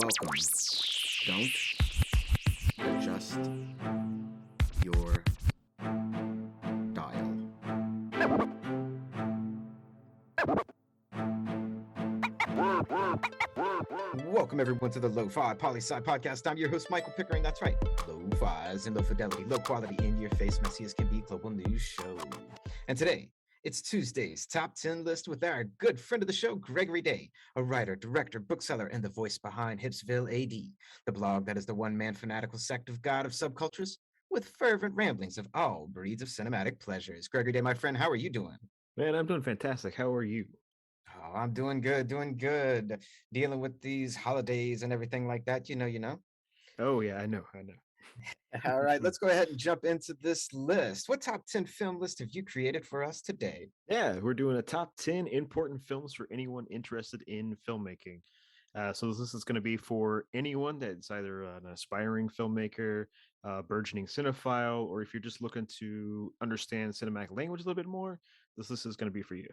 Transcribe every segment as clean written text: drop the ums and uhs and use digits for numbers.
Welcome. Don't adjust your dial. Welcome everyone to the Lofi Poli Sci podcast. I'm your host, Michael Pickering. That's right, Lo-Fi as in low fidelity, low quality, in your face, messy as can be global news show. And today, it's Tuesday's top 10 list with our good friend of the show, Gregory Day, a writer, director, bookseller, and the voice behind Hipsville AD, the blog that is the one-man fanatical sect of God of subcultures with fervent ramblings of all breeds of cinematic pleasures. Gregory Day, my friend, how are you doing? Man, I'm doing fantastic. How are you? Oh, I'm doing good, dealing with these holidays and everything like that. You know. Oh yeah, I know. All right, let's go ahead and jump into this list. What top 10 film list have you created for us today? Yeah, we're doing a top 10 important films for anyone interested in filmmaking. So this is going to be for anyone that's either an aspiring filmmaker, burgeoning cinephile, or if you're just looking to understand cinematic language a little bit more, this list is going to be for you.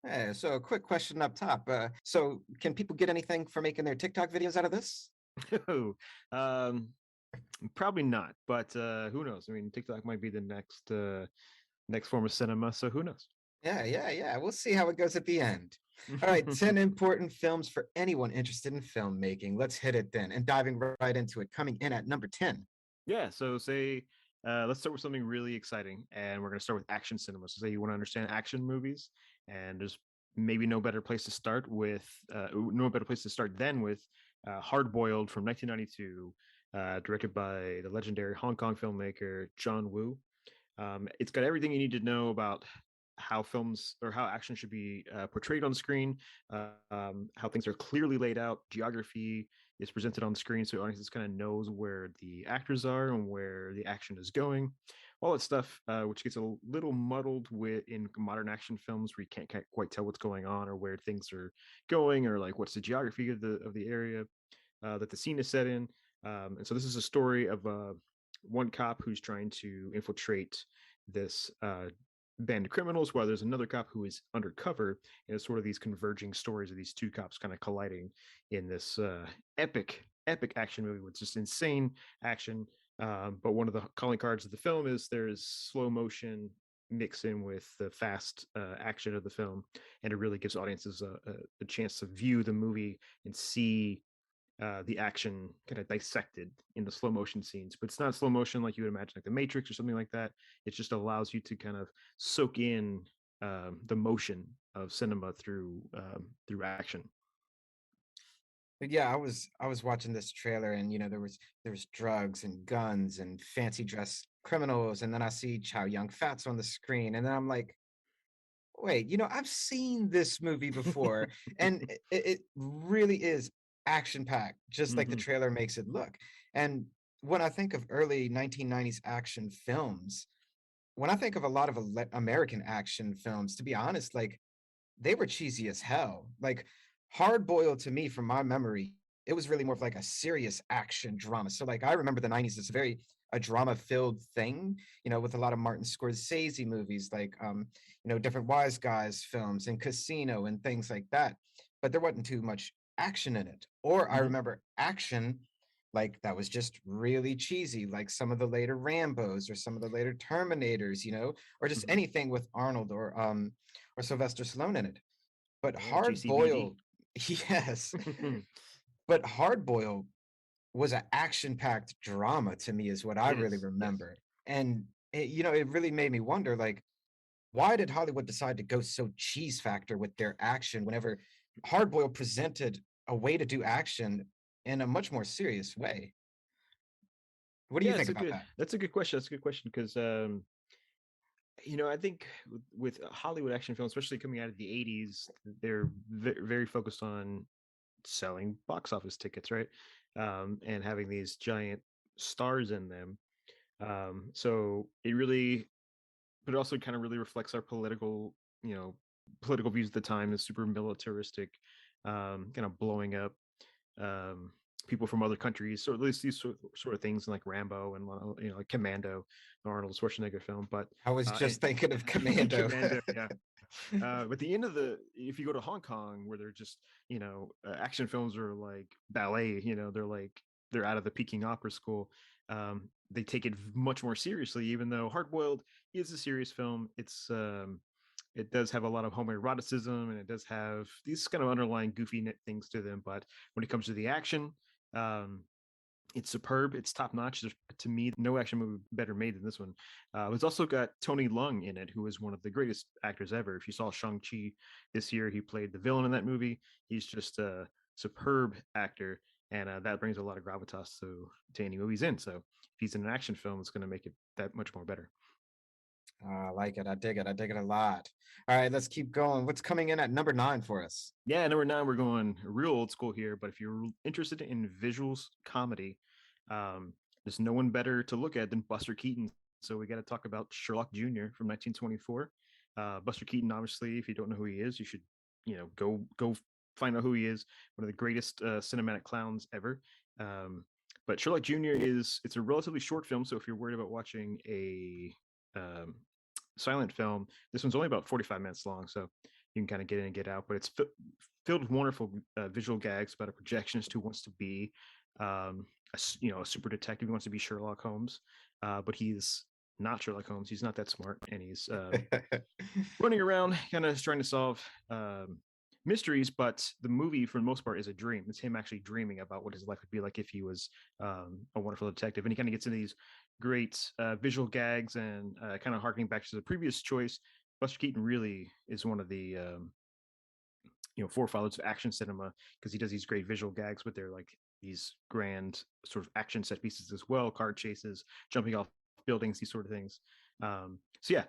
Hey, so a quick question up top. So can people get anything for making their TikTok videos out of this? um, Probably not, but who knows? I mean, TikTok might be the next form of cinema, so who knows? Yeah. We'll see how it goes at the end. All right, 10 important films for anyone interested in filmmaking. Let's hit it then and diving right into it. Coming in at number 10. Yeah, so let's start with something really exciting, and we're going to start with action cinema. So say you want to understand action movies, and there's maybe no better place to start than with Hard Boiled from 1992, directed by the legendary Hong Kong filmmaker John Woo. It's got everything you need to know about how films or how action should be portrayed on screen, how things are clearly laid out, geography is presented on the screen so audiences kind of knows where the actors are and where the action is going. All that stuff, which gets a little muddled in modern action films where you can't quite tell what's going on or where things are going or like what's the geography of the area that the scene is set in. And so this is a story of one cop who's trying to infiltrate this band of criminals while there's another cop who is undercover, and it's sort of these converging stories of these two cops kind of colliding in this epic action movie with just insane action. But one of the calling cards of the film is there's slow motion mixed in with the fast action of the film, and it really gives audiences a chance to view the movie and see the action kind of dissected in the slow motion scenes. But it's not slow motion like you would imagine, like The Matrix or something like that. It just allows you to kind of soak in the motion of cinema through action. But yeah, I was watching this trailer and there was drugs and guns and fancy dress criminals, and then I see Chow Yun Fat's on the screen, and then I'm like, wait, I've seen this movie before, and it really is action packed, just like the Mm-hmm. trailer makes it look. And when I think of early 1990s action films, when I think of a lot of American action films, to be honest, like they were cheesy as hell. Like Hard Boiled to me, from my memory, it was really more of like a serious action drama. So like I remember the 90s as a drama filled thing, with a lot of Martin Scorsese movies, like different Wise Guys films and Casino and things like that. But there wasn't too much action in it. Or I Mm-hmm. remember action like that was just really cheesy, like some of the later Rambos or some of the later Terminators, or just Mm-hmm. anything with Arnold or Sylvester Stallone in it. But Yeah, Hard GCVD. Boiled, yes, but Hard Boiled was an action-packed drama to me, is what I It really is, yes. remember. And it really made me wonder, like, why did Hollywood decide to go so cheese factor with their action whenever Hard Boiled presented a way to do action in a much more serious way? What do you Yeah, think about that? that's a good question. That's a good question because I think with Hollywood action films, especially coming out of the 80s, they're very focused on selling box office tickets, right? And having these giant stars in them. So but it also kind of really reflects our you know, political views at the time, the super militaristic, kind of blowing up um, people from other countries, so at least these sort of things like Rambo and like Commando, the Arnold Schwarzenegger film. But I was and just thinking of Commando. Commando, yeah. But the end of if you go to Hong Kong, where they're just action films are like ballet, they're out of the Peking Opera School. They take it much more seriously, even though Hard Boiled is a serious film. It does have a lot of homoeroticism, and it does have these kind of underlying goofy things to them. But when it comes to the action, um, it's superb. It's top notch. There's, to me, no action movie better made than this one. It's also got Tony Leung in it, who is one of the greatest actors ever. If you saw Shang-Chi this year, he played the villain in that movie. He's just a superb actor, and that brings a lot of gravitas to any movie he's in. So if he's in an action film, it's going to make it that much more better. I like it. I dig it. I dig it a lot. All right, let's keep going. What's coming in at number 9 for us? Yeah, number 9, we're going real old school here. But if you're interested in visuals comedy, there's no one better to look at than Buster Keaton. So we got to talk about Sherlock Jr. from 1924. Buster Keaton, obviously, if you don't know who he is, you should go find out who he is. One of the greatest cinematic clowns ever. But Sherlock Jr. it's a relatively short film. So if you're worried about watching a silent film, this one's only about 45 minutes long, so you can kind of get in and get out. But it's filled with wonderful visual gags about a projectionist who wants to be a super detective. He wants to be Sherlock Holmes, but he's not Sherlock Holmes. He's not that smart, and he's running around kind of trying to solve mysteries. But the movie, for the most part, is a dream. It's him actually dreaming about what his life would be like if he was a wonderful detective. And he kind of gets into these great visual gags, and kind of harkening back to the previous choice. Buster Keaton really is one of the forefathers of action cinema, because he does these great visual gags, but they're like these grand sort of action set pieces as well, car chases, jumping off buildings, these sort of things. So yeah,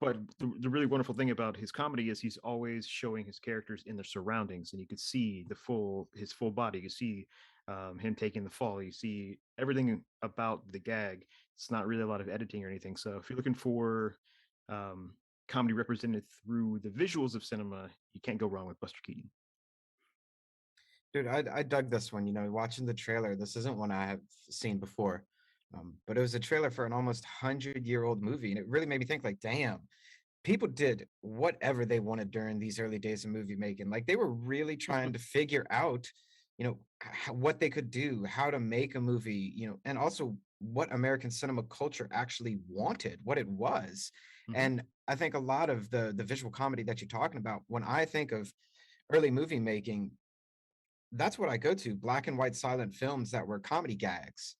but the really wonderful thing about his comedy is he's always showing his characters in their surroundings, and you could see his full body. You see him taking the fall. You see everything about the gag. It's not really a lot of editing or anything. So if you're looking for comedy represented through the visuals of cinema, you can't go wrong with Buster Keaton. Dude, I dug this one. Watching the trailer, this isn't one I have seen before, but it was a trailer for an almost 100-year-old movie, and it really made me think, like, damn, people did whatever they wanted during these early days of movie making. Like, they were really trying to figure out, what they could do, how to make a movie, and also what American cinema culture actually wanted, what it was. Mm-hmm. And I think a lot of the visual comedy that you're talking about, when I think of early movie making, that's what I go to, black and white silent films that were comedy gags.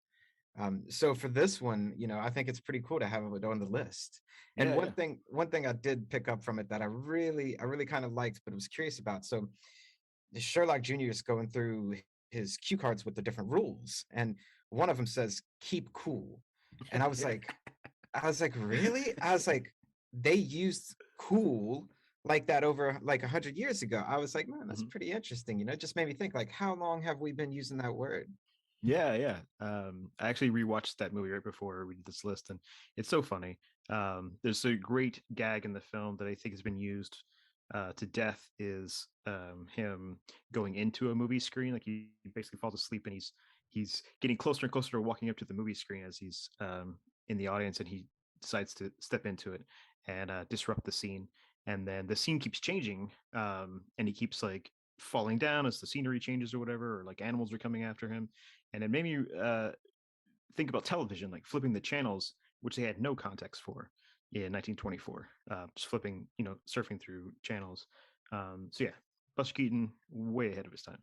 So for this one, I think it's pretty cool to have it on the list. And Yeah, yeah. one thing I did pick up from it that I really kind of liked, but was curious about. So the Sherlock Jr. is going through his cue cards with the different rules, and one of them says "keep cool," and I was like, really? I was like, they used cool like that over like 100 years ago. I was like, man, that's Mhm. pretty interesting. It just made me think, like, how long have we been using that word? Yeah, yeah. I actually rewatched that movie right before we did this list, and it's so funny. There's a great gag in the film that I think has been used to death, is him going into a movie screen. Like he basically falls asleep, and he's getting closer and closer to walking up to the movie screen as he's in the audience, and he decides to step into it and disrupt the scene. And then the scene keeps changing, and he keeps like falling down as the scenery changes or whatever, or like animals are coming after him. And it made me think about television, like flipping the channels, which they had no context for in 1924, just flipping, surfing through channels. So yeah, Buster Keaton, way ahead of his time.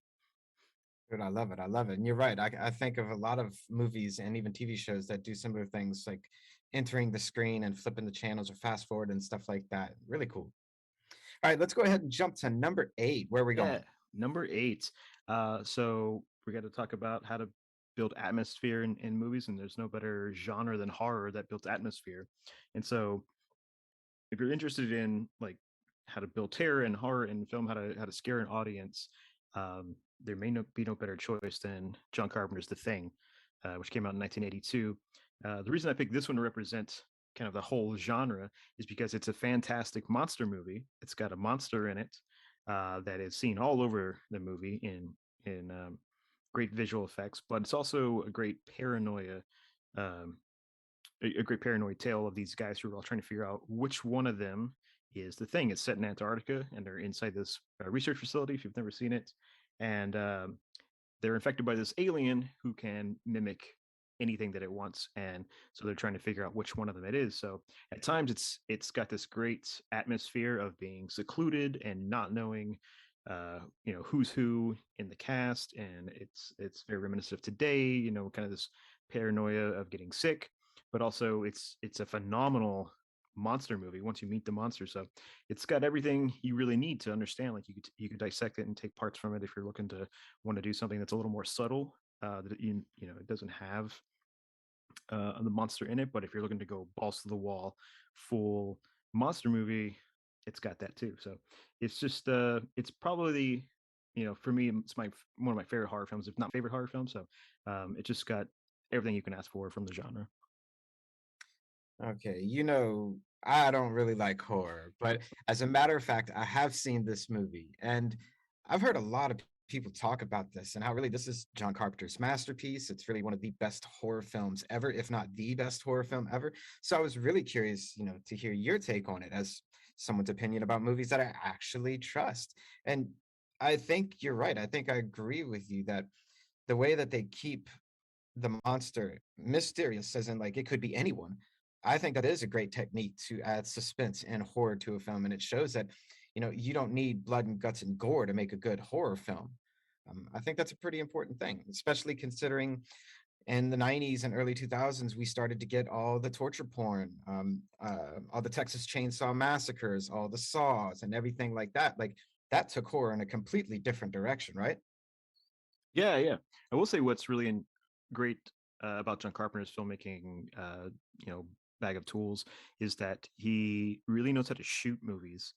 Dude, I love it. I love it. And you're right. I think of a lot of movies and even TV shows that do similar things, like entering the screen and flipping the channels or fast forward and stuff like that. Really cool. All right, let's go ahead and jump to number 8. Where are we Yeah, going? number 8. So we got to talk about how to build atmosphere in movies, and there's no better genre than horror that builds atmosphere. And so if you're interested in like how to build terror and horror in film, how to scare an audience, there may be no better choice than John Carpenter's The Thing, which came out in 1982. The reason I picked this one to represent kind of the whole genre is because it's a fantastic monster movie. It's got a monster in it that is seen all over the movie in great visual effects, but it's also a great paranoia, um, a great paranoid tale of these guys who are all trying to figure out which one of them is the thing. It's set in Antarctica, and they're inside this research facility. If you've never seen it, and they're infected by this alien who can mimic anything that it wants, and so they're trying to figure out which one of them it is. So at times it's got this great atmosphere of being secluded and not knowing who's who in the cast, and it's very reminiscent of today, kind of this paranoia of getting sick, but also it's a phenomenal monster movie once you meet the monster. So it's got everything you really need to understand. Like you could dissect it and take parts from it if you're looking to want to do something that's a little more subtle, that it doesn't have the monster in it. But if you're looking to go balls to the wall, full monster movie, it's got that too. So it's just it's probably for me it's one of my favorite horror films, if not favorite horror film. So it just got everything you can ask for from the genre. Okay, I don't really like horror, but as a matter of fact, I have seen this movie, and I've heard a lot of people talk about this and how really this is John Carpenter's masterpiece. It's really one of the best horror films ever, if not the best horror film ever. So I was really curious, to hear your take on it as someone's opinion about movies that I actually trust. And I think you're right. I think I agree with you that the way that they keep the monster mysterious, as in like it could be anyone. I think that is a great technique to add suspense and horror to a film, and it shows that you don't need blood and guts and gore to make a good horror film. I think that's a pretty important thing, especially considering in the 90s and early 2000s we started to get all the torture porn, all the Texas Chainsaw Massacres, all the Saws, and everything like that. Like that took horror in a completely different direction, right? Yeah, yeah. I will say what's really great about John Carpenter's filmmaking, bag of tools, is that he really knows how to shoot movies.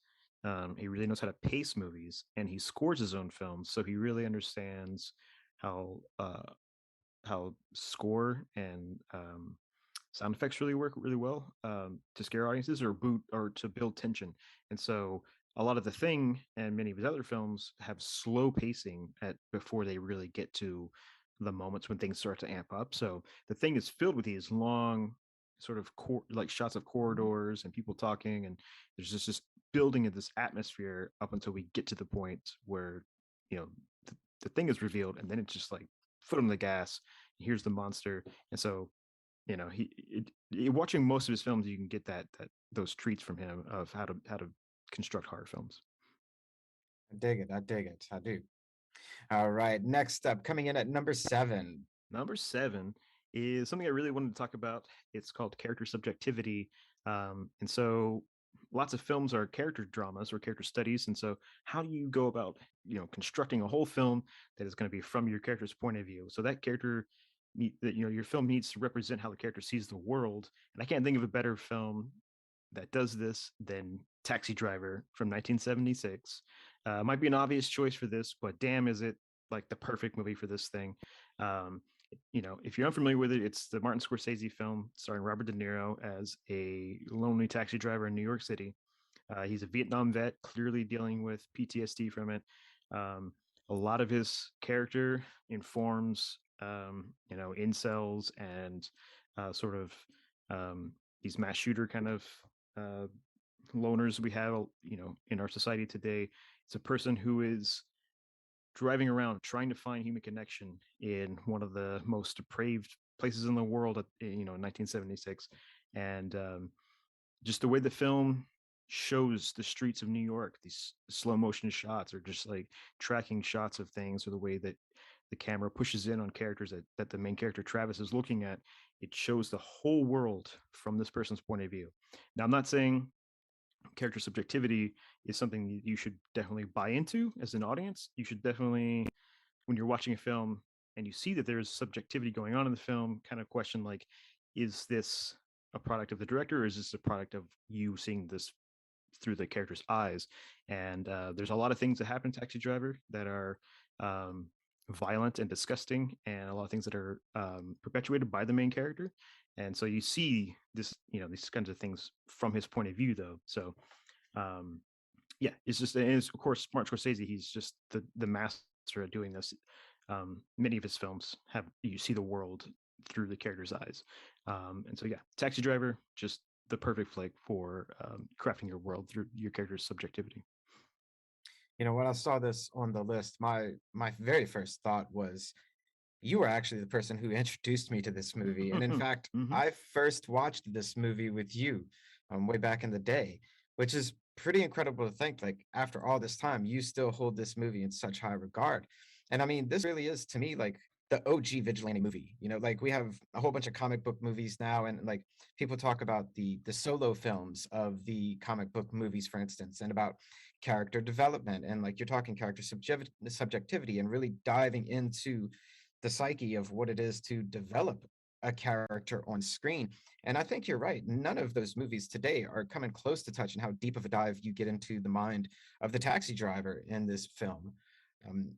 He really knows how to pace movies, and he scores his own films. So he really understands how score and sound effects really work really well, to scare audiences or boot or to build tension. And so a lot of The Thing and many of his other films have slow pacing at before they really get to the moments when things start to amp up. So The Thing is filled with these long sort of like shots of corridors and people talking, and there's just this building of this atmosphere up until we get to the point where you know the thing is revealed, and then it's just like foot on the gas. Here's the monster. And so watching most of his films, you can get that those treats from him of how to construct horror films. I dig it. I dig it. I do. All right. Next up, coming in at number 7. Number 7 is something I really wanted to talk about. It's called character subjectivity. And so lots of films are character dramas or character studies. And so how do you go about, constructing a whole film that is going to be from your character's point of view? So that character that your film needs to represent how the character sees the world. And I can't think of a better film that does this than Taxi Driver from 1976. Might be an obvious choice for this, but damn, is it like the perfect movie for this thing. Um, if you're unfamiliar with it, it's the Martin Scorsese film starring Robert De Niro as a lonely taxi driver in New York City. He's a Vietnam vet, clearly dealing with PTSD from it. Um, a lot of his character informs, incels and sort of these mass shooter kind of uh, loners we have, in our society today. It's a person who is driving around trying to find human connection in one of the most depraved places in the world, in 1976. And just the way the film shows the streets of New York, these slow motion shots or just like tracking shots of things, or the way that the camera pushes in on characters that the main character Travis is looking at, it shows the whole world from this person's point of view. Now, I'm not saying character subjectivity is something you should definitely buy into as an audience. You should definitely, when you're watching a film and you see that there's subjectivity going on in the film, kind of question like, is this a product of the director, or is this a product of you seeing this through the character's eyes? And there's a lot of things that happen in Taxi Driver that are violent and disgusting, and a lot of things that are perpetuated by the main character. And so you see this, these kinds of things from his point of view, though. So um, yeah, it's just, and it's, of course, Martin Scorsese. He's just the master at doing this. Many of his films have you see the world through the character's eyes. And so yeah, Taxi Driver, just the perfect flick for crafting your world through your character's subjectivity. When I saw this on the list, my very first thought was you were actually the person who introduced me to this movie. And in fact, Hmm. I first watched this movie with you way back in the day, which is pretty incredible to think. Like, after all this time, you still hold this movie in such high regard. And I mean, this really is to me like the OG vigilante movie. Like we have a whole bunch of comic book movies now, and like people talk about the solo films of the comic book movies, for instance, and about character development, and like you're talking character subjectivity and really diving into the psyche of what it is to develop a character on screen. And I think you're right. None of those movies today are coming close to touching how deep of a dive you get into the mind of the taxi driver in this film.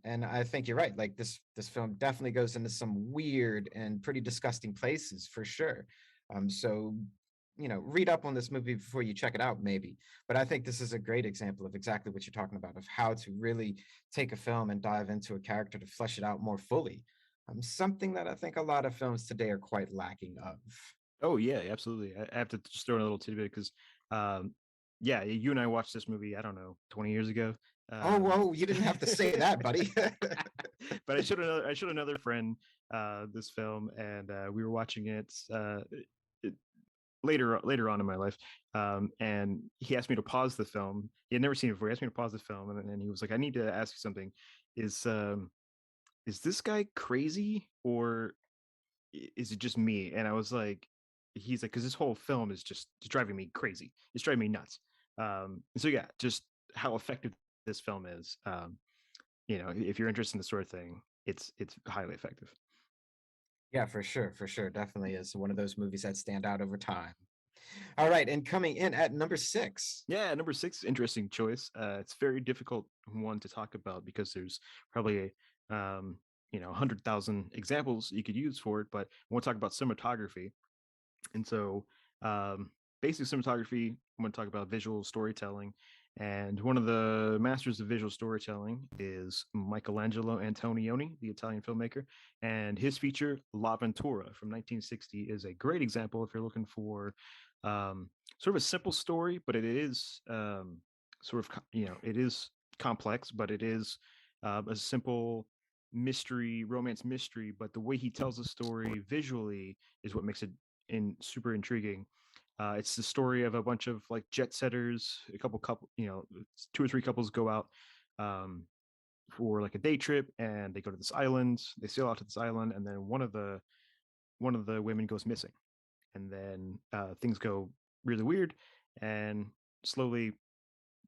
And I think you're right. Like this film definitely goes into some weird and pretty disgusting places for sure. So read up on this movie before you check it out, maybe. But I think this is a great example of exactly what you're talking about, of how to really take a film and dive into a character to flesh it out more fully. Something that I think a lot of films today are quite lacking of. Oh yeah, absolutely. I have to just throw in a little tidbit because, um, yeah, you and I watched this movie. I don't know, 20 years ago. Oh, Um, whoa, you didn't have to say that, buddy. but I showed another friend this film, and we were watching it later on in my life, and he asked me to pause the film. He had never seen it before. He asked me to pause the film, and then he was like, "I need to ask you something. Is um, is this guy crazy, or is it just me?" And I was like, he's like, because this whole film is just driving me crazy. It's driving me nuts. And so yeah, just how effective this film is. If you're interested in this sort of thing, it's highly effective. Yeah, for sure, for sure. Definitely is one of those movies that stand out over time. All right, and coming in at number six. Yeah, number six, interesting choice. It's a very difficult one to talk about because there's probably a 100,000 examples you could use for it, but I want to talk about cinematography. And so, basic cinematography, I'm going to talk about visual storytelling. And one of the masters of visual storytelling is Michelangelo Antonioni, the Italian filmmaker. And his feature, La Ventura from 1960, is a great example if you're looking for sort of a simple story, but it is it is complex, but it is a simple romance mystery. But the way he tells the story visually is what makes it super intriguing. It's the story of a bunch of like jet setters, two or three couples go out um, for like a day trip, and they go to this island. They sail out to this island, and then one of the women goes missing, and then things go really weird, and slowly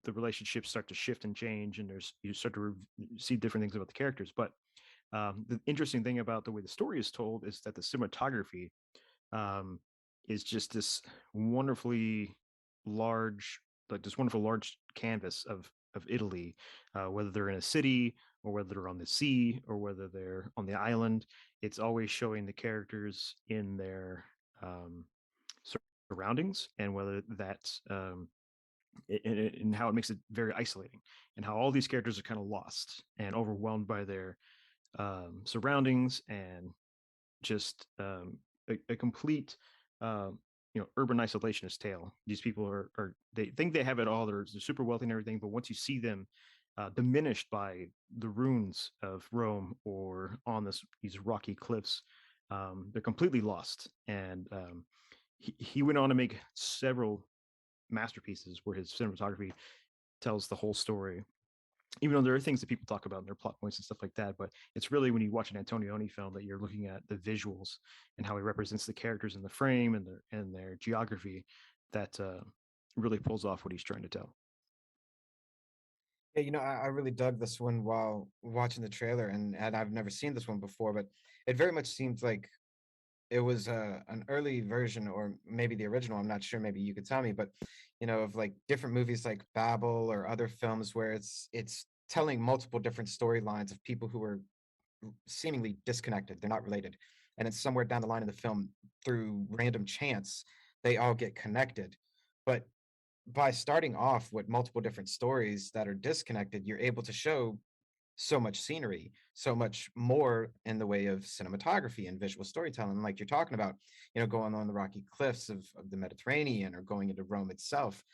the relationships start to shift and change, and you start to see different things about the characters. But the interesting thing about the way the story is told is that the cinematography um, is just this wonderfully large, like this wonderful large canvas of Italy, whether they're in a city or whether they're on the sea or whether they're on the island. It's always showing the characters in their um, surroundings, and whether that's and how it makes it very isolating, and how all these characters are kind of lost and overwhelmed by their surroundings, and just a complete urban isolationist tale. These people are they think they have it all. They're super wealthy and everything, but once you see them diminished by the ruins of Rome or on these rocky cliffs, they're completely lost. And he went on to make several masterpieces where his cinematography tells the whole story, even though there are things that people talk about in their plot points and stuff like that. But it's really when you watch an Antonioni film that you're looking at the visuals and how he represents the characters in the frame and their geography that really pulls off what he's trying to tell. Yeah, I really dug this one while watching the trailer, and I've never seen this one before, but it very much seems like it was an early version, or maybe the original. I'm not sure. Maybe you could tell me, but of like different movies like Babel or other films where it's telling multiple different storylines of people who are seemingly disconnected. They're not related, and it's somewhere down the line in the film through random chance they all get connected. But by starting off with multiple different stories that are disconnected, you're able to show so much scenery, so much more in the way of cinematography and visual storytelling, like you're talking about, going on the rocky cliffs of the Mediterranean or going into Rome itself.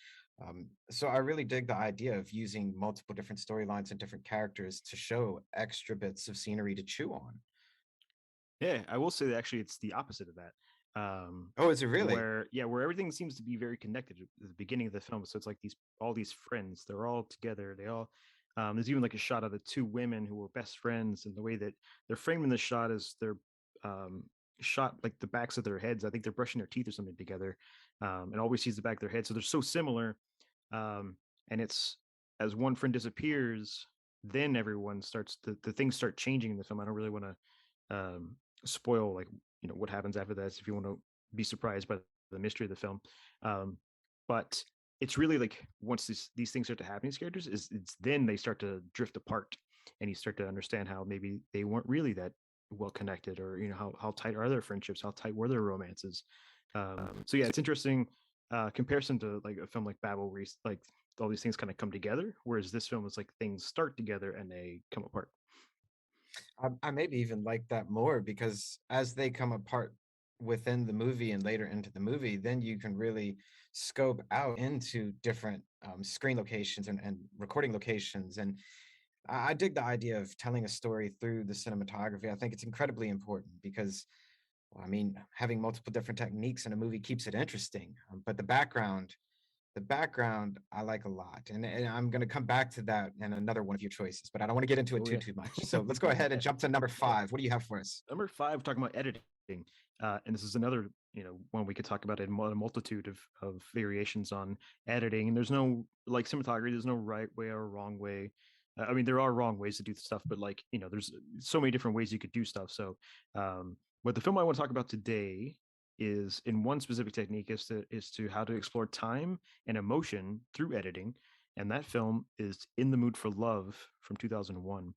So I really dig the idea of using multiple different storylines and different characters to show extra bits of scenery to chew on. Yeah, I will say that actually it's the opposite of that. Um, Oh, is it really? where everything seems to be very connected at the beginning of the film. So it's like these all these friends, they're all together. They all there's even like a shot of the two women who were best friends, and the way that they're framing the shot is they're um, shot like the backs of their heads. I think they're brushing their teeth or something together, and always sees the back of their head. So they're so similar, um, and it's as one friend disappears, then everyone starts the things start changing in the film. I don't really want to spoil like what happens after that if you want to be surprised by the mystery of the film. um but it's really like once these things start to happen to these characters is it's then they start to drift apart, and you start to understand how maybe they weren't really that well connected, or how tight are their friendships, how tight were their romances. So yeah, it's interesting comparison to like a film like Babel, where like all these things kind of come together, whereas this film is like things start together and they come apart. I maybe even like that more because as they come apart within the movie and later into the movie, then you can really scope out into different screen locations and recording locations. And I dig the idea of telling a story through the cinematography. I think it's incredibly important because, well, I mean, having multiple different techniques in a movie keeps it interesting. But the background I like a lot, and I'm going to come back to that in another one of your choices, but I don't want to get into it Oh too yeah. too much. So let's go ahead and jump to number Yeah. 5. What do you have for us? Number five, talking about editing, and this is another one we could talk about in a multitude of variations on editing. And there's no like cinematography. There's no right way or wrong way. I mean, there are wrong ways to do stuff, but like there's so many different ways you could do stuff. So, what the film I want to talk about today is in one specific technique is to how to explore time and emotion through editing, and that film is In the Mood for Love from 2001,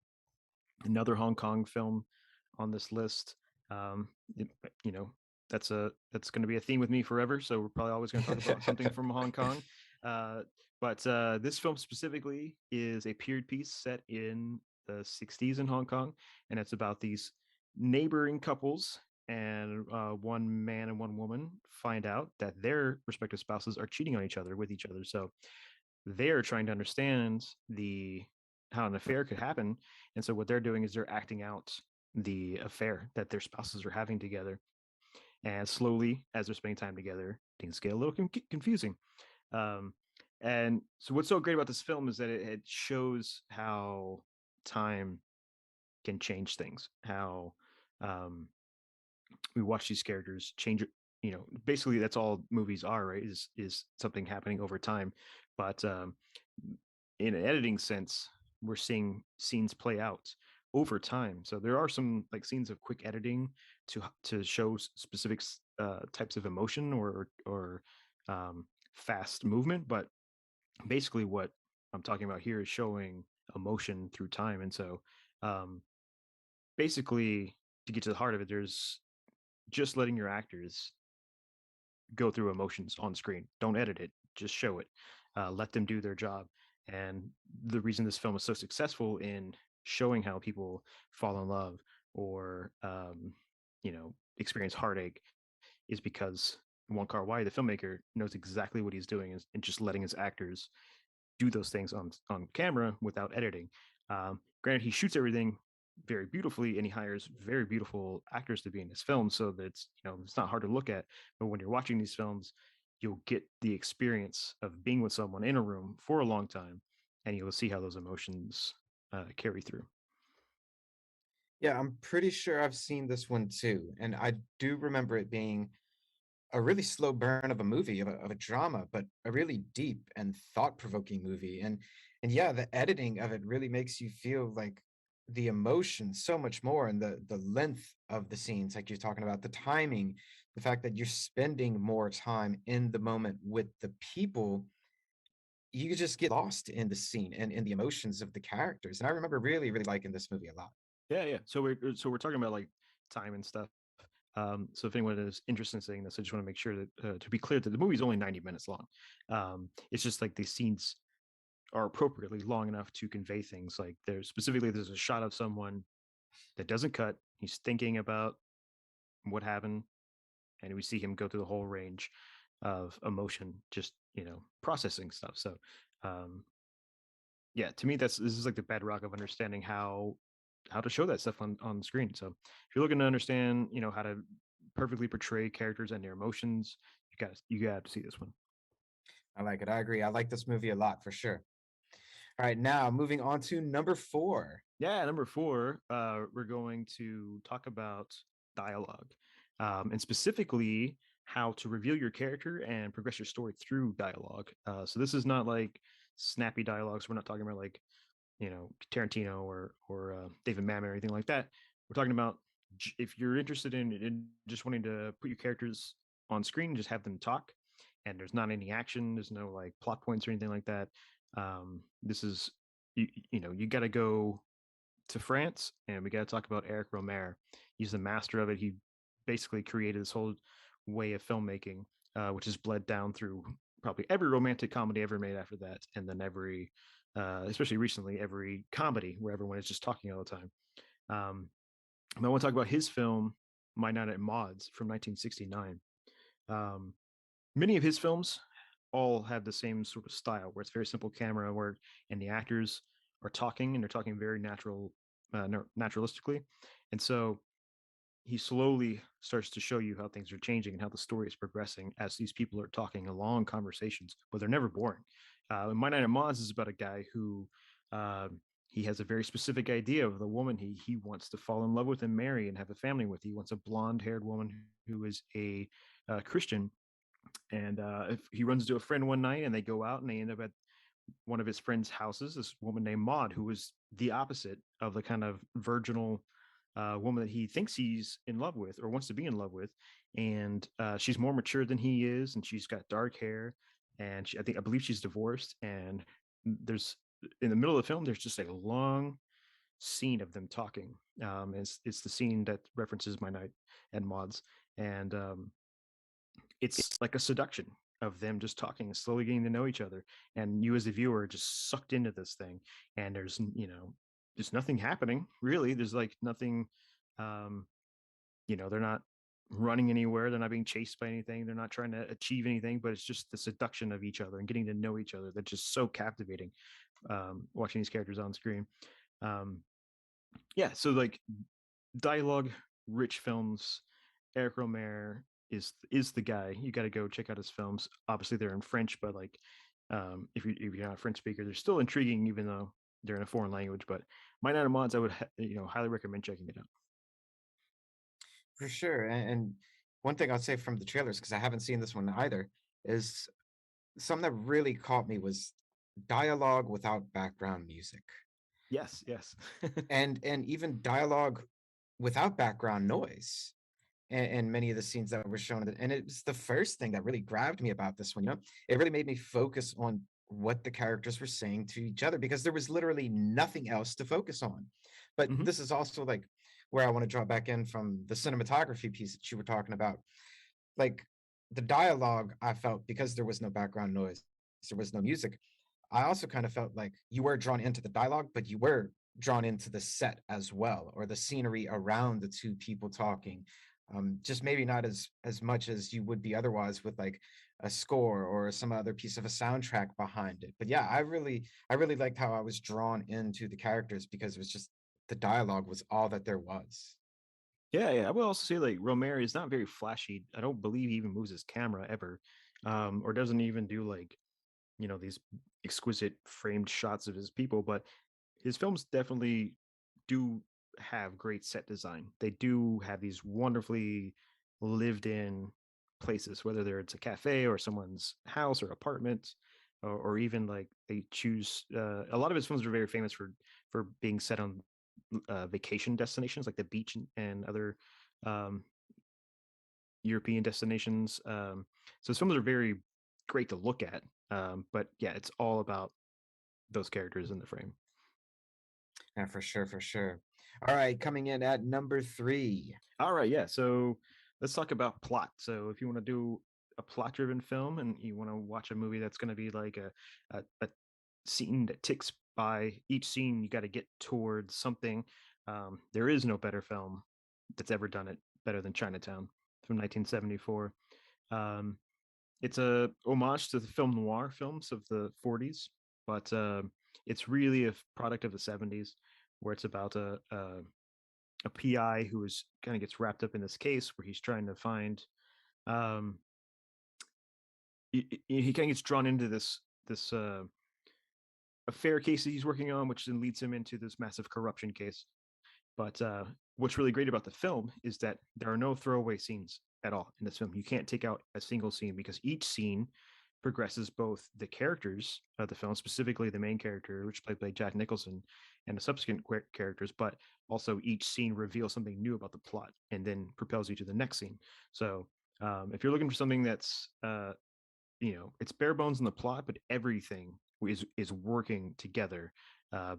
another Hong Kong film on this list. Um, it, you know, that's going to be a theme with me forever. So we're probably always going to talk about something from Hong Kong. Uh, but this film specifically is a period piece set in the 60s in Hong Kong, and it's about these neighboring couples. And one man and one woman find out that their respective spouses are cheating on each other with each other. So they're trying to understand the how an affair could happen, and so what they're doing is they're acting out the affair that their spouses are having together. And slowly, as they're spending time together, things get a little confusing. um, and so what's so great about this film is that it shows how time can change things, how um, we watch these characters change. Basically that's all movies are, right? Is something happening over time. But in an editing sense, we're seeing scenes play out over time. So there are some like scenes of quick editing to show specific types of emotion or fast movement. But basically, what I'm talking about here is showing emotion through time. And so, um, basically, to get to the heart of it, there's just letting your actors go through emotions on screen. Don't edit it, just show it. Let them do their job. And the reason this film is so successful in showing how people fall in love or experience heartache is because Wong Kar-wai, the filmmaker, knows exactly what he's doing and just letting his actors do those things on camera without editing. Granted, he shoots everything very beautifully, and he hires very beautiful actors to be in his film, so that it's not hard to look at. But when you're watching these films, you'll get the experience of being with someone in a room for a long time, and you'll see how those emotions carry through. Yeah, I'm pretty sure I've seen this one too, and I do remember it being a really slow burn of a movie, of a drama, but a really deep and thought-provoking movie. And yeah, the editing of it really makes you feel like the emotion so much more, and the length of the scenes, like you're talking about, the timing, the fact that you're spending more time in the moment with the people, you just get lost in the scene and in the emotions of the characters. And I remember really, really liking this movie a lot. Yeah, yeah. So we're talking about like time and stuff. So if anyone is interested in saying this, I just want to make sure that to be clear that the movie is only 90 minutes long. It's just like these scenes are appropriately long enough to convey things. Like there's a shot of someone that doesn't cut. He's thinking about what happened, and we see him go through the whole range of emotion, just processing stuff. So um yeah, to me this is like the bedrock of understanding how to show that stuff on the screen. So if you're looking to understand how to perfectly portray characters and their emotions, you got to see this one. I like it. I agree. I like this movie a lot for sure. All right, now moving on to number four. Yeah, number four, we're going to talk about dialogue, and specifically how to reveal your character and progress your story through dialogue. So this is not like snappy dialogue. So we're not talking about like Tarantino or David Mamet or anything like that. We're talking about if you're interested in just wanting to put your characters on screen, just have them talk, and there's not any action, there's no like plot points or anything like that. This is you got to go to France, and we got to talk about Eric Romer. He's the master of it. He basically created this whole way of filmmaking, which is bled down through probably every romantic comedy ever made after that, and then every, especially recently, every comedy where everyone is just talking all the time. Um, and I want to talk about his film, My Night at Maud's from 1969. Um, Many of his films all have the same sort of style where it's very simple camera work and the actors are talking and they're talking very naturalistically. And so he slowly starts to show you how things are changing and how the story is progressing as these people are talking long conversations, but they're never boring. My Night at Moz is about a guy who uh, he has a very specific idea of the woman he wants to fall in love with and marry and have a family with. He wants a blonde haired woman who is a Christian, and if he runs into a friend one night and they go out and they end up at one of his friends' houses, this woman named Maud, who is the opposite of the kind of virginal woman that he thinks he's in love with or wants to be in love with. And she's more mature than he is, and she's got dark hair, and I believe she's divorced. And there's in the middle of the film, there's just a long scene of them talking. It's the scene that references My Night and Maud's, and it's like a seduction of them just talking and slowly getting to know each other, and you as the viewer are just sucked into this thing, and there's nothing happening really. There's like nothing, um they're not running anywhere, they're not being chased by anything, they're not trying to achieve anything, but it's just the seduction of each other and getting to know each other that's just so captivating, watching these characters on screen. um yeah, so like dialogue rich films, Eric Romer is the guy. You got to go check out his films. Obviously, they're in French, but like if you're not a French speaker, they're still intriguing, even though they're in a foreign language. But My Night of Mods, I would highly recommend checking it out. For sure. And one thing I'll say from the trailers, because I haven't seen this one either, is something that really caught me was dialogue without background music. Yes, yes. And even dialogue without background noise and many of the scenes that were shown. And it's the first thing that really grabbed me about this one. It really made me focus on what the characters were saying to each other because there was literally nothing else to focus on. But Hmm. this is also like where I want to draw back in from the cinematography piece that you were talking about. Like the dialogue, I felt because there was no background noise, there was no music. I also kind of felt like you were drawn into the dialogue, but you were drawn into the set as well, or the scenery around the two people talking. Just maybe not as much as you would be otherwise with like a score or some other piece of a soundtrack behind it. But yeah, I really liked how I was drawn into the characters because it was just the dialogue was all that there was. Yeah, yeah. I will also say like Romer is not very flashy. I don't believe he even moves his camera ever, or doesn't even do like these exquisite framed shots of his people. But his films definitely do have great set design. They do have these wonderfully lived in places, whether it's a cafe or someone's house or apartment, or even like they choose a lot of his films are very famous for being set on vacation destinations like the beach and other um, European destinations. So some of them are very great to look at. But yeah, it's all about those characters in the frame. Yeah, for sure, for sure. All right, coming in at number three. All right, yeah. So let's talk about plot. So if you want to do a plot-driven film and you want to watch a movie that's going to be like a scene that ticks by. Each scene you got to get towards something. There is no better film that's ever done it better than Chinatown from 1974. Um, it's a homage to the film noir films of the 40s, but it's really a product of the 70s, where it's about a PI who is kind of gets wrapped up in this case where he's trying to find. Um, he kind of gets drawn into this affair case that he's working on, which then leads him into this massive corruption case. But what's really great about the film is that there are no throwaway scenes at all in this film. You can't take out a single scene because each scene progresses both the characters of the film, specifically the main character, which is played by Jack Nicholson, and the subsequent characters, but also each scene reveals something new about the plot and then propels you to the next scene. So if you're looking for something that's it's bare bones in the plot, but everything is working together.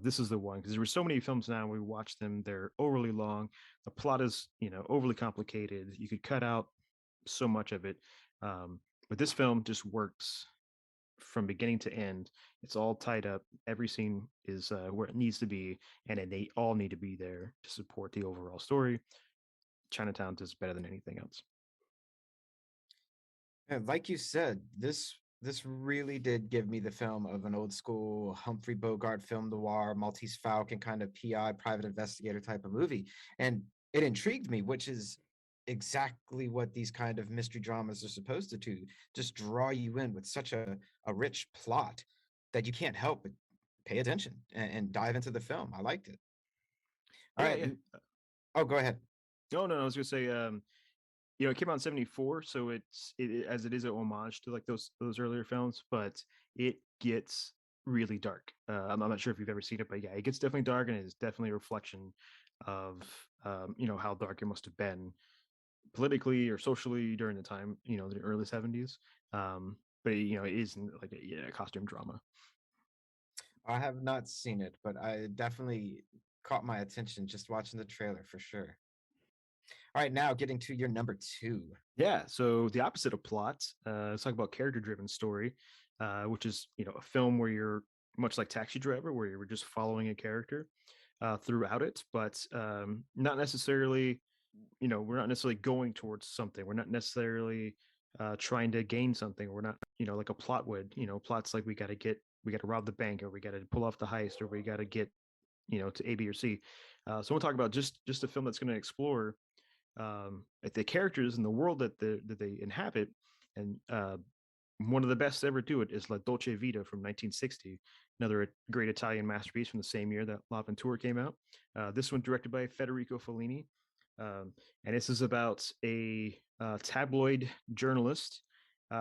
This is the one, because there were so many films now we watch them, they're overly long, the plot is overly complicated, you could cut out so much of it. But this film just works from beginning to end. It's all tied up, every scene is where it needs to be, and then they all need to be there to support the overall story. Chinatown does better than anything else. And like you said, this really did give me the film of an old school Humphrey Bogart film noir, Maltese Falcon kind of PI private investigator type of movie. And it intrigued me, which is exactly what these kind of mystery dramas are supposed to do. Just draw you in with such a rich plot that you can't help but pay attention and dive into the film. I liked it. All Yeah, right. yeah. Oh, go ahead. No, no, I was gonna say, it came out in 74, so as it is a homage to like those earlier films, but it gets really dark. I'm not sure if you've ever seen it, but yeah, it gets definitely dark, and it is definitely a reflection of how dark it must have been politically or socially during the time, the early 70s. But it isn't like a costume drama. I have not seen it, but I definitely caught my attention just watching the trailer for sure. All right, now getting to your number two. Yeah, so the opposite of plot. Let's talk about character-driven story, which is a film where you're much like Taxi Driver, where you're just following a character throughout it, but not necessarily. We're not necessarily going towards something. We're not necessarily trying to gain something. We're not, like a plot would. Plots like we got to rob the bank, or we got to pull off the heist, or we got to get, to A, B, or C. So we'll talk about just a film that's going to explore the characters in the world that they inhabit. And one of the best to ever do it is La Dolce Vita from 1960, another great Italian masterpiece from the same year that L'Avventura came out. This one directed by Federico Fellini. And this is about a tabloid journalist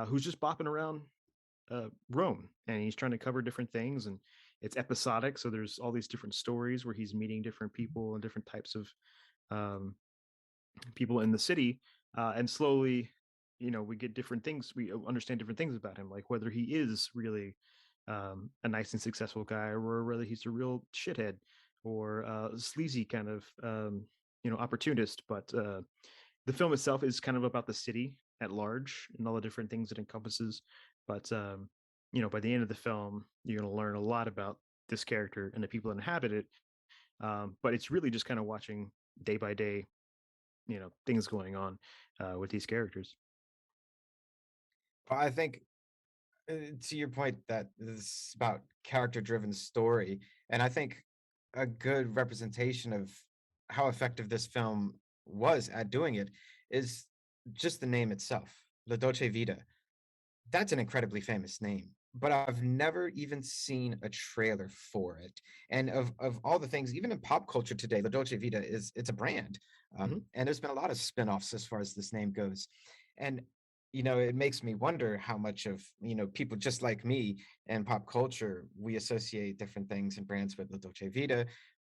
who's just bopping around Rome, and he's trying to cover different things, and it's episodic. So there's all these different stories where he's meeting different people and different types of um, people in the city, and slowly we get different things, we understand different things about him, like whether he is really a nice and successful guy, or whether he's a real shithead, or sleazy kind of opportunist. But the film itself is kind of about the city at large and all the different things it encompasses. But by the end of the film, you're going to learn a lot about this character and the people that inhabit it. But it's really just kind of watching day by day things going on with these characters. Well, I think to your point that this is about character driven story, and I think a good representation of how effective this film was at doing it is just the name itself, La Dolce Vita. That's an incredibly famous name, but I've never even seen a trailer for it. And of all the things, even in pop culture today, La Dolce Vita it's a brand, Mhm. and there's been a lot of spin-offs as far as this name goes. And it makes me wonder how much of people just like me and pop culture we associate different things and brands with La Dolce Vita,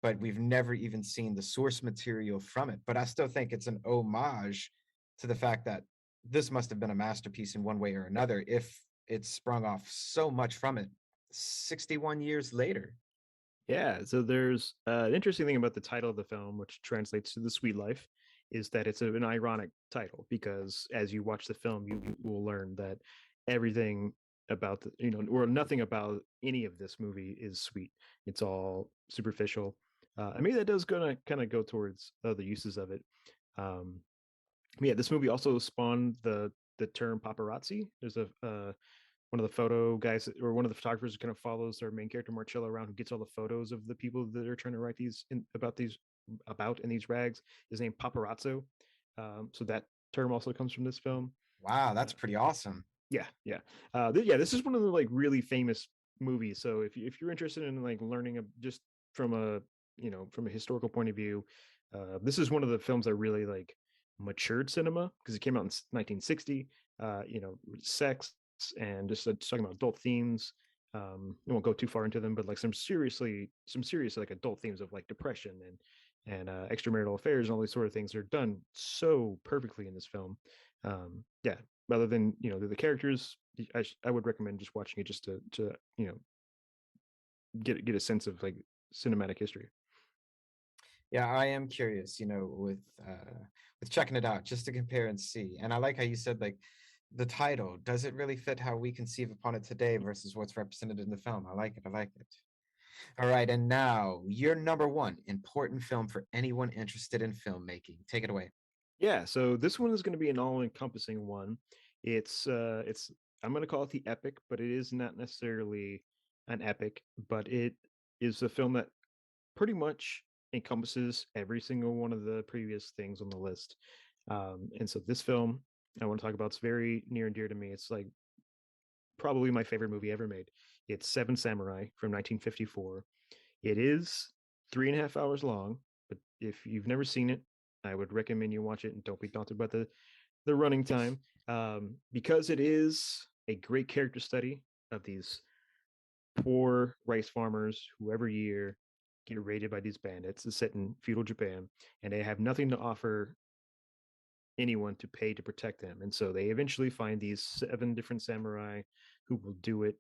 but we've never even seen the source material from it. But I still think it's an homage to the fact that this must have been a masterpiece in one way or another if it sprung off so much from it 61 years later. Yeah, so there's an interesting thing about the title of the film, which translates to The Sweet Life, is that it's an ironic title, because as you watch the film, you will learn that everything about the, or nothing about any of this movie is sweet. It's all superficial. And maybe that does gonna kind of go towards other uses of it. Um, yeah, this movie also spawned the term paparazzi. There's a one of the photo guys or one of the photographers who kind of follows their main character Marcello around, who gets all the photos of the people that are trying to write about in these rags, is named Paparazzo. So that term also comes from this film. Wow, Uh, that's pretty awesome. yeah, yeah, yeah. This is one of the like really famous movies. So if you're interested in like learning just from a from a historical point of view, this is one of the films that really like matured cinema because it came out in 1960. Sex and just talking about adult themes. I won't go too far into them, but like some serious like adult themes of like depression and extramarital affairs and all these sort of things are done so perfectly in this film. Yeah, rather than the characters, I would recommend just watching it just to get a sense of like cinematic history. Yeah, I am curious, with checking it out just to compare and see. And I like how you said like the title, does it really fit how we conceive upon it today versus what's represented in the film? I like it. I like it. All right, and now your number one important film for anyone interested in filmmaking. Take it away. Yeah, so this one is going to be an all-encompassing one. It's I'm going to call it the epic, but it is not necessarily an epic, but it is a film that pretty much encompasses every single one of the previous things on the list. And so this film I want to talk about, it's very near and dear to me. It's like probably my favorite movie ever made. It's Seven Samurai from 1954. It is 3.5 hours long, but if you've never seen it, I would recommend you watch it and don't be daunted by the running time, because it is a great character study of these poor rice farmers who every year get raided by these bandits. It's set in feudal Japan, and they have nothing to offer anyone to pay to protect them. And so they eventually find these seven different samurai who will do it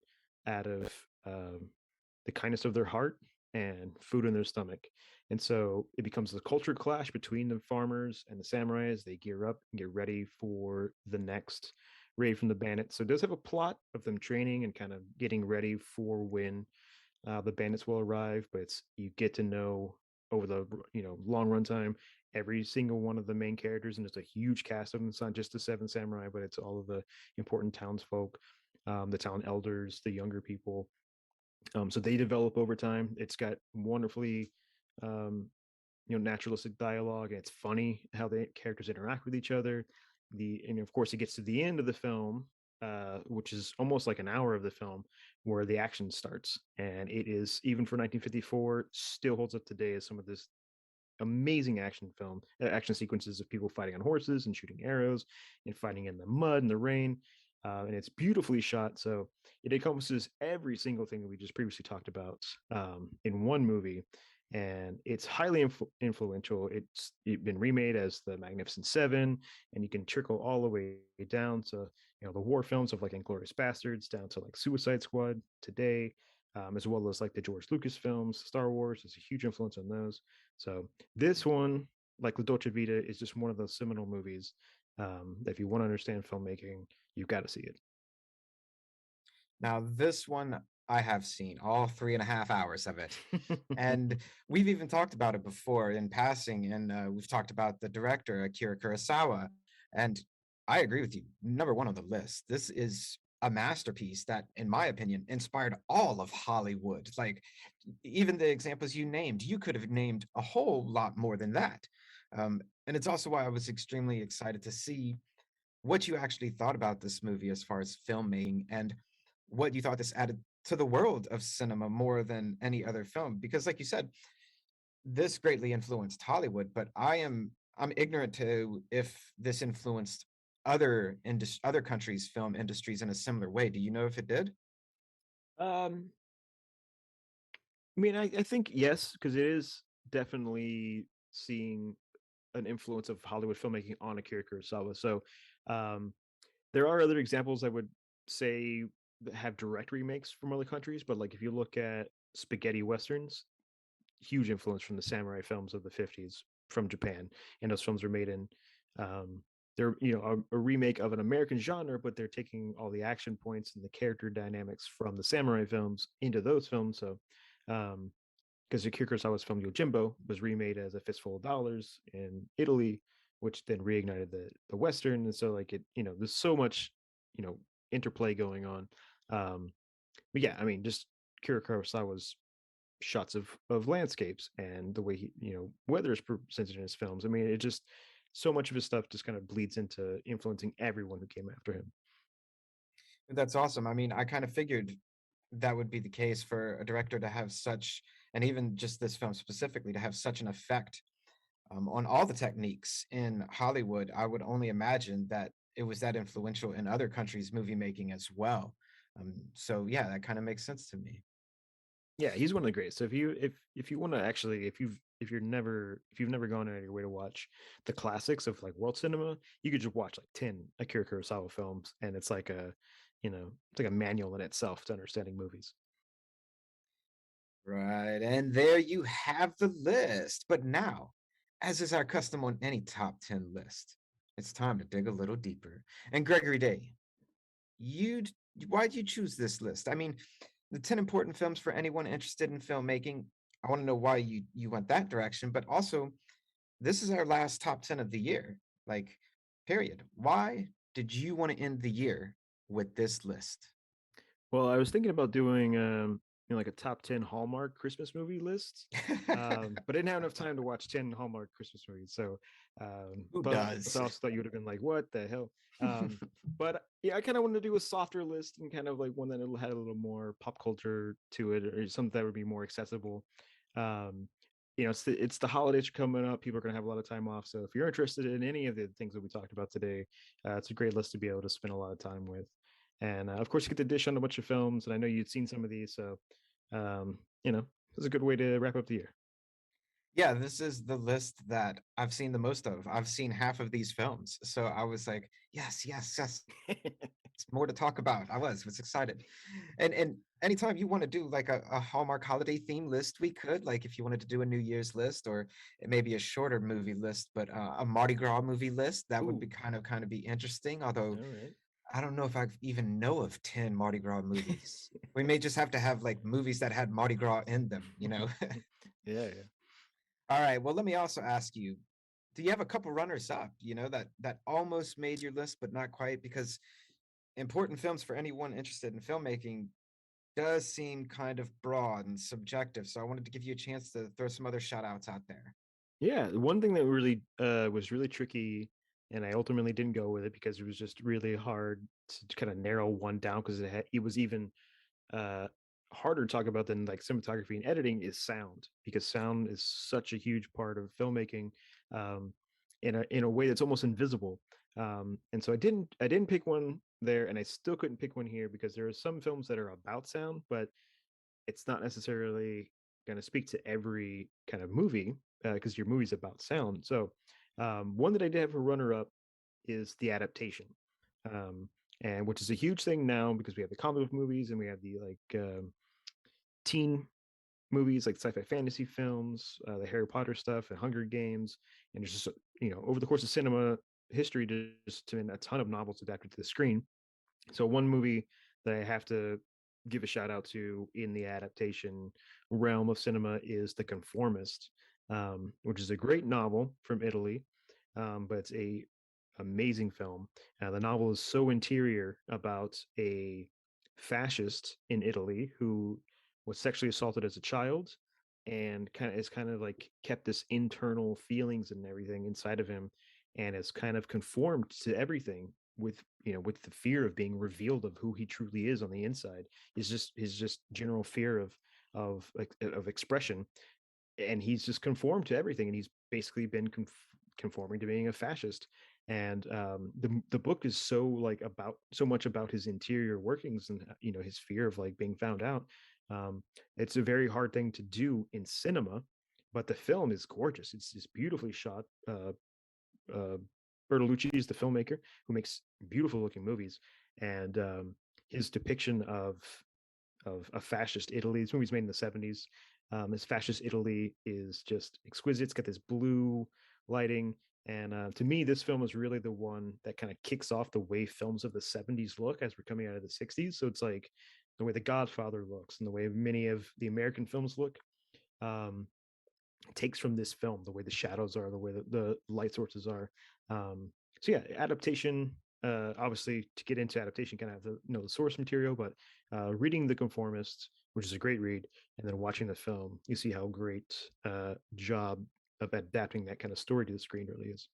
out of the kindness of their heart and food in their stomach. And so it becomes a culture clash between the farmers and the samurai as they gear up and get ready for the next raid from the bandits. So it does have a plot of them training and kind of getting ready for when the bandits will arrive, but you get to know over the long run time every single one of the main characters, and it's a huge cast of them. It's not just the seven samurai, but it's all of the important townsfolk, the town elders, the younger people. So they develop over time. It's got wonderfully um, naturalistic dialogue. It's funny how the characters interact with each other. And of course it gets to the end of the film, which is almost like an hour of the film, where the action starts, and it is, even for 1954, still holds up today as some of this amazing action sequences of people fighting on horses and shooting arrows and fighting in the mud and the rain. And it's beautifully shot, so it encompasses every single thing that we just previously talked about in one movie. And it's highly influential. It's been remade as the Magnificent Seven, and you can trickle all the way down to the war films of like Inglourious Bastards, down to like Suicide Squad today, as well as like the George Lucas films. Star Wars is a huge influence on those. So this one, like the Dolce Vita, is just one of those seminal movies that if you want to understand filmmaking, you've got to see it. Now, this one I have seen all 3.5 hours of it. And we've even talked about it before in passing, and we've talked about the director, Akira Kurosawa. And I agree with you. Number one on the list. This is a masterpiece that, in my opinion, inspired all of Hollywood. Like, even the examples you named, you could have named a whole lot more than that. And it's also why I was extremely excited to see what you actually thought about this movie as far as filmmaking and what you thought this added to the world of cinema more than any other film. Because, like you said, this greatly influenced Hollywood, but I'm ignorant to if this influenced other countries' film industries in a similar way. Do you know if it did? um, I mean, I think yes, because it is definitely seeing an influence of Hollywood filmmaking on Akira Kurosawa. So um, there are other examples I would say that have direct remakes from other countries, but like if you look at spaghetti westerns, huge influence from the samurai films of the 50s from Japan, and those films were made in they're a remake of an American genre, but they're taking all the action points and the character dynamics from the samurai films into those films. So, because Akira Kurosawa's film Yojimbo was remade as A Fistful of Dollars in Italy, which then reignited the Western, and so like there's so much you know interplay going on. Um, but yeah, I mean, just Akira Kurosawa's shots of landscapes and the way weather is presented in his films. I mean, it just so much of his stuff just kind of bleeds into influencing everyone who came after him. That's awesome. I mean, I kind of figured that would be the case for a director to have such, and even just this film specifically, to have such an effect on all the techniques in Hollywood. I would only imagine that it was that influential in other countries' movie making as well. So yeah, that kind of makes sense to me. Yeah, he's one of the greats. So if you want to actually if you've never gone out of your way to watch the classics of like world cinema, you could just watch like 10 Akira Kurosawa films, and it's like it's like a manual in itself to understanding movies. Right, and there you have the list. But now, as is our custom on any top 10 list, it's time to dig a little deeper. And Gregory Day, you why'd you choose this list? I mean, the 10 important films for anyone interested in filmmaking. I want to know why you went that direction, but also this is our last top 10 of the year. Like, period. Why did you want to end the year with this list? Well, I was thinking about doing like a top 10 Hallmark Christmas movie list. But I didn't have enough time to watch 10 Hallmark Christmas movies. So Who but does? I also thought you would have been like, what the hell? But yeah, I kind of wanted to do a softer list and kind of like one that had a little more pop culture to it, or something that would be more accessible. Um, it's the holidays coming up. People are going to have a lot of time off. So if you're interested in any of the things that we talked about today, it's a great list to be able to spend a lot of time with. And of course, you get to dish on a bunch of films. And I know you'd seen some of these, so it's a good way to wrap up the year. Yeah, this is the list that I've seen the most of. I've seen half of these films. So I was like, yes, yes, yes. More to talk about. Was excited. And anytime you want to do like a Hallmark holiday theme list, we could. Like if you wanted to do a New Year's list or maybe a shorter movie list, but a Mardi Gras movie list, that would be Ooh, kind of be interesting. Although all right. I don't know if I even know of 10 Mardi Gras movies. We may just have to have like movies that had Mardi Gras in them. Yeah, yeah. All right. Well, let me also ask you, do you have a couple runners up, that almost made your list, but not quite? Because important films for anyone interested in filmmaking does seem kind of broad and subjective. So I wanted to give you a chance to throw some other shout outs out there. Yeah, one thing that really was really tricky, and I ultimately didn't go with it because it was just really hard to kind of narrow one down because it was even uh, harder to talk about than like cinematography and editing is sound, because sound is such a huge part of filmmaking, um, in a way that's almost invisible. And so I didn't pick one there, and I still couldn't pick one here because there are some films that are about sound, but it's not necessarily going to speak to every kind of movie because your movie's about sound. So one that I did have a runner up is the adaptation, um, and which is a huge thing now because we have the comic book movies and we have the teen movies like sci-fi fantasy films, the Harry Potter stuff, and Hunger Games, and there's just over the course of cinema history, there's been a ton of novels adapted to the screen. So one movie that I have to give a shout out to in the adaptation realm of cinema is The Conformist, which is a great novel from Italy, but it's a amazing film. The novel is so interior about a fascist in Italy who was sexually assaulted as a child and kind of like kept this internal feelings and everything inside of him, and has kind of conformed to everything with the fear of being revealed of who he truly is on the inside. Is just his just general fear of expression, and he's just conformed to everything, and he's basically been conforming to being a fascist. And the book is so like about so much about his interior workings and his fear of like being found out. It's a very hard thing to do in cinema, but the film is gorgeous. It's beautifully shot. uh, Bertolucci is the filmmaker who makes beautiful looking movies, and his depiction of a fascist Italy. This movie's made in the 70s. This fascist Italy is just exquisite. It's got this blue lighting. And to me, this film is really the one that kind of kicks off the way films of the 70s look as we're coming out of the 60s. So it's like the way The Godfather looks and the way many of the American films look. Um, takes from this film, the way the shadows are, the way the light sources are. So yeah, adaptation. Obviously, to get into adaptation, kind of have to know the source material, but reading The Conformist, which is a great read, and then watching the film, you see how great job of adapting that kind of story to the screen really is.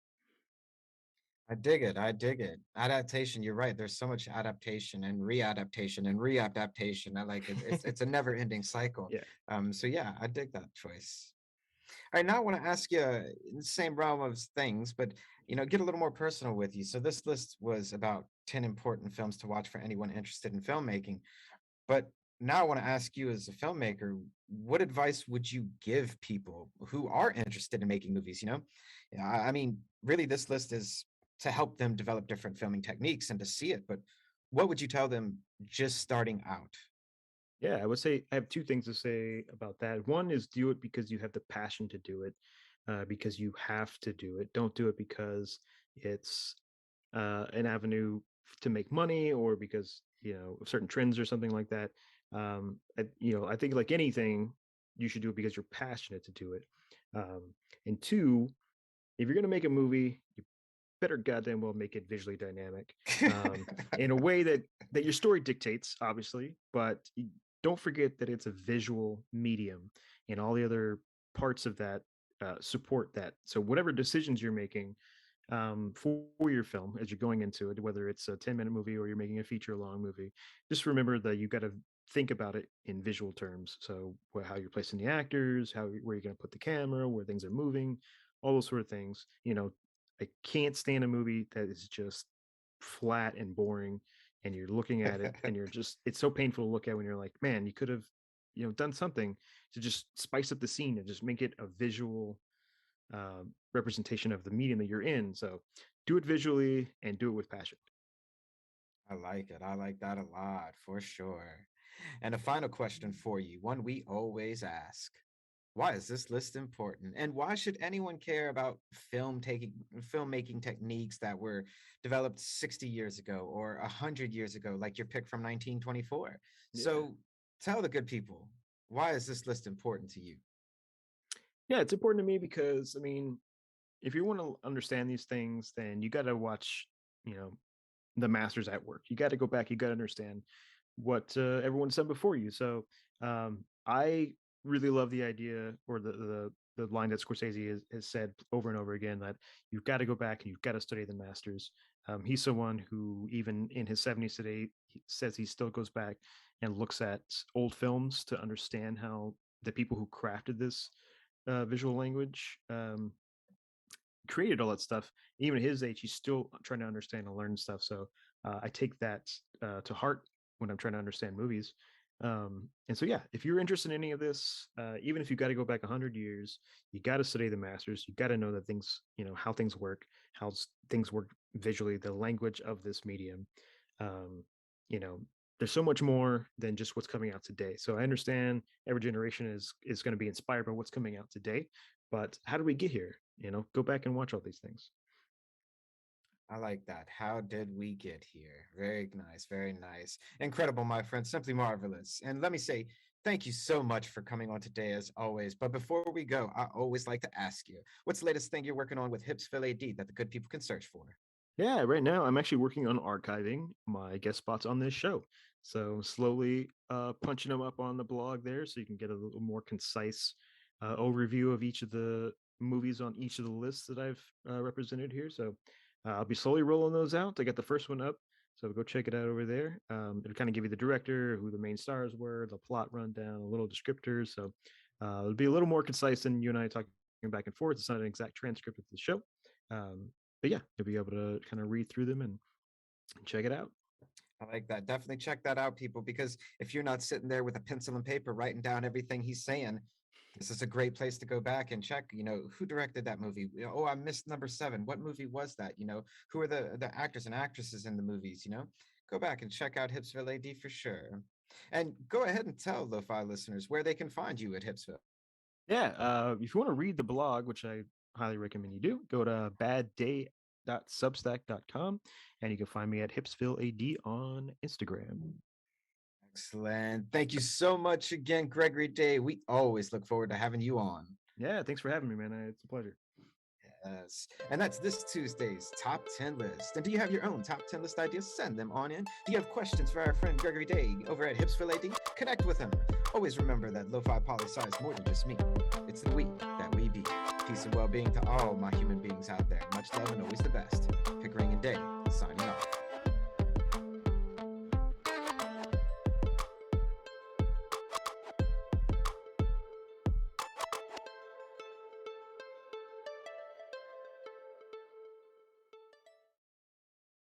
I dig it. I dig it. Adaptation, you're right. There's so much adaptation and readaptation and readaptation. I like it. It's a never-ending cycle. Yeah. So yeah, I dig that choice. All right, now I want to ask you in the same realm of things, but get a little more personal with you. So this list was about 10 important films to watch for anyone interested in filmmaking. But now I want to ask you as a filmmaker, what advice would you give people who are interested in making movies? Yeah, I mean, really, this list is to help them develop different filming techniques and to see it. But what would you tell them just starting out? Yeah, I would say I have two things to say about that. One is do it because you have the passion to do it, because you have to do it. Don't do it because it's an avenue to make money or because of certain trends or something like that. I think like anything, you should do it because you're passionate to do it. And two, if you're going to make a movie, you better goddamn well make it visually dynamic, in a way that your story dictates, obviously, but don't forget that it's a visual medium, and all the other parts of that support that. So whatever decisions you're making for your film as you're going into it, whether it's a 10-minute movie or you're making a feature long movie, just remember that you got to think about it in visual terms. So how you're placing the actors, where you're going to put the camera, where things are moving, all those sort of things. I can't stand a movie that is just flat and boring, and you're looking at it and it's so painful to look at when you're like, man, you could have done something to just spice up the scene and just make it a visual representation of the medium that you're in. So do it visually and do it with passion. I like it. I like that a lot for sure. And a final question for you, one we always ask. Why is this list important? And why should anyone care about filmmaking techniques that were developed 60 years ago or 100 years ago, like your pick from 1924? Yeah. So tell the good people, why is this list important to you? Yeah, it's important to me because, I mean, if you want to understand these things, then you got to watch, you know, the masters at work. You got to go back. You got to understand what everyone's done before you. So I really love the idea, or the line that Scorsese has said over and over again, that you've got to go back and you've got to study the masters. He's someone who, even in his 70s today, he says he still goes back and looks at old films to understand how the people who crafted this visual language created all that stuff. Even at his age, he's still trying to understand and learn stuff. So I take that to heart when I'm trying to understand movies. And so, yeah, if you're interested in any of this, even if you got to go back 100 years, you got to study the masters. You got to know that things, how things work, things work visually, the language of this medium. Um, you know, there's so much more than just what's coming out today. So I understand every generation is going to be inspired by what's coming out today, but how did we get here? Go back and watch all these things. I like that. How did we get here? Very nice, very nice. Incredible, my friend. Simply marvelous. And let me say, thank you so much for coming on today, as always. But before we go, I always like to ask you, what's the latest thing you're working on with Hipsville AD that the good people can search for? Yeah, right now I'm actually working on archiving my guest spots on this show. So slowly punching them up on the blog there so you can get a little more concise overview of each of the movies on each of the lists that I've represented here. So I'll be slowly rolling those out. I got the first one up. So go check it out over there. It'll kind of give you the director, who the main stars were, the plot rundown, a little descriptors. So it'll be a little more concise than you and I talking back and forth. It's not an exact transcript of the show. Um, but yeah, you'll be able to kind of read through them and check it out. I like that. Definitely check that out, people, because if you're not sitting there with a pencil and paper writing down everything he's saying, this is a great place to go back and check, who directed that movie. Oh, I missed number seven. What movie was that? Who are the actors and actresses in the movies, Go back and check out Hipsville AD for sure. And go ahead and tell Lo-Fi listeners where they can find you at Hipsville. Yeah, if you want to read the blog, which I highly recommend you do. Go to badday.substack.com, and you can find me at Hipsville AD on Instagram. Excellent. Thank you so much again, Gregory Day. We always look forward to having you on. Yeah, thanks for having me, man. It's a pleasure. Yes. And that's this Tuesday's Top 10 list. And do you have your own Top 10 list ideas? Send them on in. Do you have questions for our friend Gregory Day over at Hipsville AD? Connect with him. Always remember that Lofi Poli Sci is more than just me. It's the we that we be. Peace and well-being to all my human beings out there. Much love and always the best. Pick